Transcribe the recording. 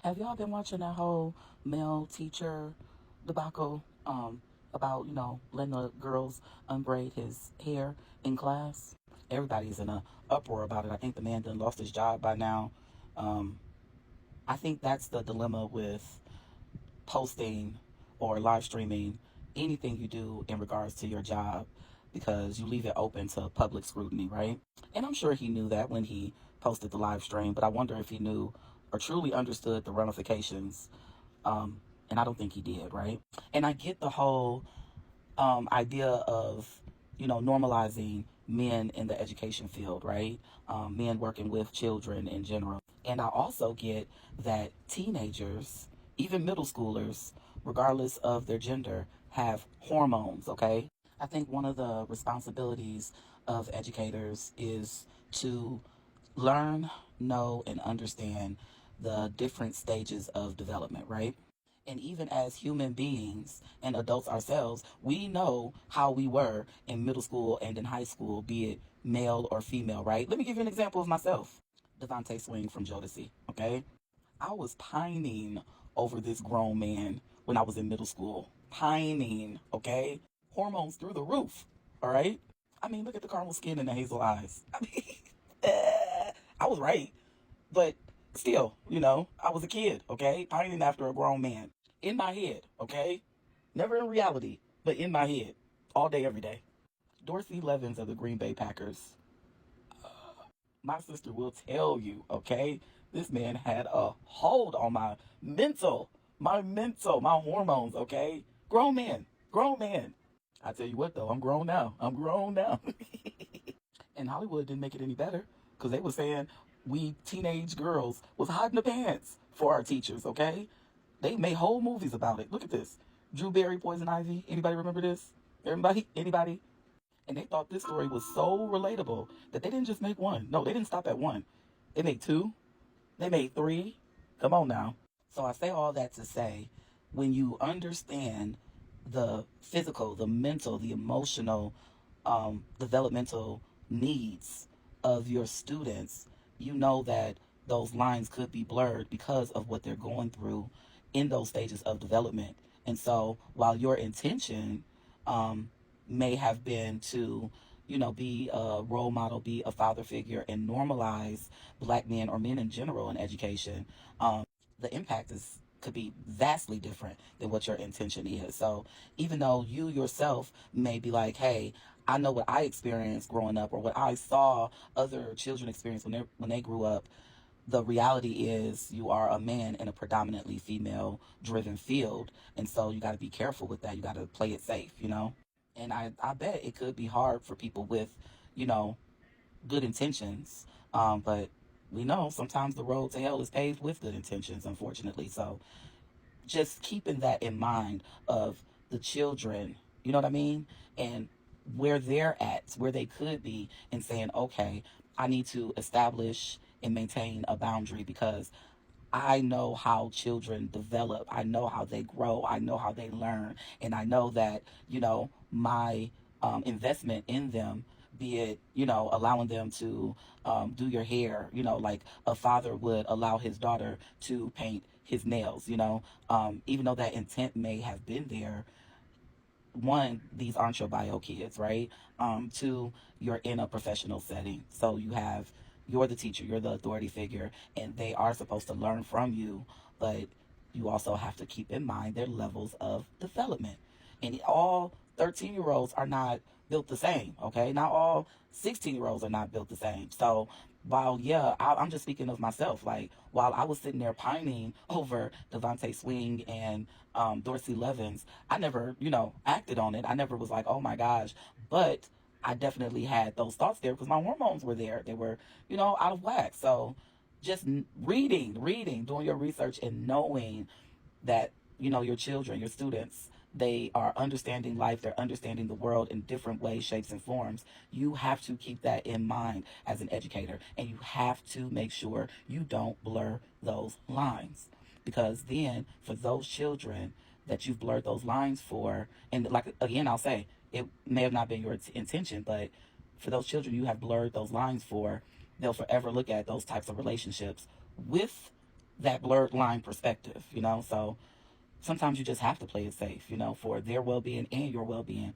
Have y'all been watching that whole male teacher debacle about, letting the girls unbraid his hair in class? Everybody's in a uproar about it. I think the man done lost his job by now. Um, I think that's the dilemma with posting or live streaming anything you do in regards to your job, because you leave it open to public scrutiny, right? And I'm sure he knew that when he posted the live stream, but I wonder if he knew or truly understood the ramifications. And I don't think he did, right? And I get the whole idea of, normalizing men in the education field, right? Men working with children in general. And I also get that teenagers, even middle schoolers, regardless of their gender, have hormones, okay? I think one of the responsibilities of educators is to learn, know, and understand the different stages of development, right? And even as human beings and adults ourselves, we know how we were in middle school and in high school, be it male or female, right? Let me give you an example of myself. Devontae Swing from Jodeci, okay? I was pining over this grown man when I was in middle school. Pining, okay? Hormones through the roof, all right? I mean, look at the caramel skin and the hazel eyes. I mean, I was right. But still, I was a kid, okay? Pining after a grown man. In my head, okay? Never in reality, but in my head. All day, every day. Dorsey Levens of the Green Bay Packers. My sister will tell you, okay? This man had a hold on my hormones, okay? Grown man, grown man. I tell you what, though, I'm grown now. I'm grown now. And Hollywood didn't make it any better, because they were saying we teenage girls was hiding the pants for our teachers, okay? They made whole movies about it. Look at this. Drew Barry, Poison Ivy. Anybody remember this? Everybody? Anybody? And they thought this story was so relatable that they didn't just make one. No, they didn't stop at one. They made two. They made three. Come on now. So I say all that to say, when you understand the physical, the mental, the emotional, developmental needs of your students, you know that those lines could be blurred because of what they're going through in those stages of development. And so while your intention may have been to, be a role model, be a father figure, and normalize black men or men in general in education, the impact is could be vastly different than what your intention is. So even though you yourself may be like, hey, I know what I experienced growing up or what I saw other children experience when they grew up, the reality is you are a man in a predominantly female driven field. And so you got to be careful with that. You got to play it safe. And I bet it could be hard for people with, you know, good intentions. But we know sometimes the road to hell is paved with good intentions, unfortunately. So just keeping that in mind of the children, you know what I mean? And where they're at, where they could be, and saying, okay, I need to establish and maintain a boundary because I know how children develop. I know how they grow. I know how they learn. And I know that, my investment in them, be it, allowing them to do your hair, like a father would allow his daughter to paint his nails, even though that intent may have been there. One, these aren't your bio kids, right? Two, you're in a professional setting. So you're the teacher, you're the authority figure, and they are supposed to learn from you, but you also have to keep in mind their levels of development. And all 13-year-olds are not built the same, okay? Not all 16-year-olds are not built the same. So while, yeah, I'm just speaking of myself. Like, while I was sitting there pining over Devontae Swing and Dorsey Levens, I never, acted on it. I never was like, oh my gosh. But I definitely had those thoughts there because my hormones were there. They were, out of whack. So just reading, doing your research and knowing that, your children, your students, they are understanding life, they're understanding the world in different ways, shapes, and forms. You have to keep that in mind as an educator, and you have to make sure you don't blur those lines. Because then, for those children that you've blurred those lines for, and like again, I'll say, it may have not been your intention, but for those children you have blurred those lines for, they'll forever look at those types of relationships with that blurred line perspective. So sometimes you just have to play it safe, for their well-being and your well-being.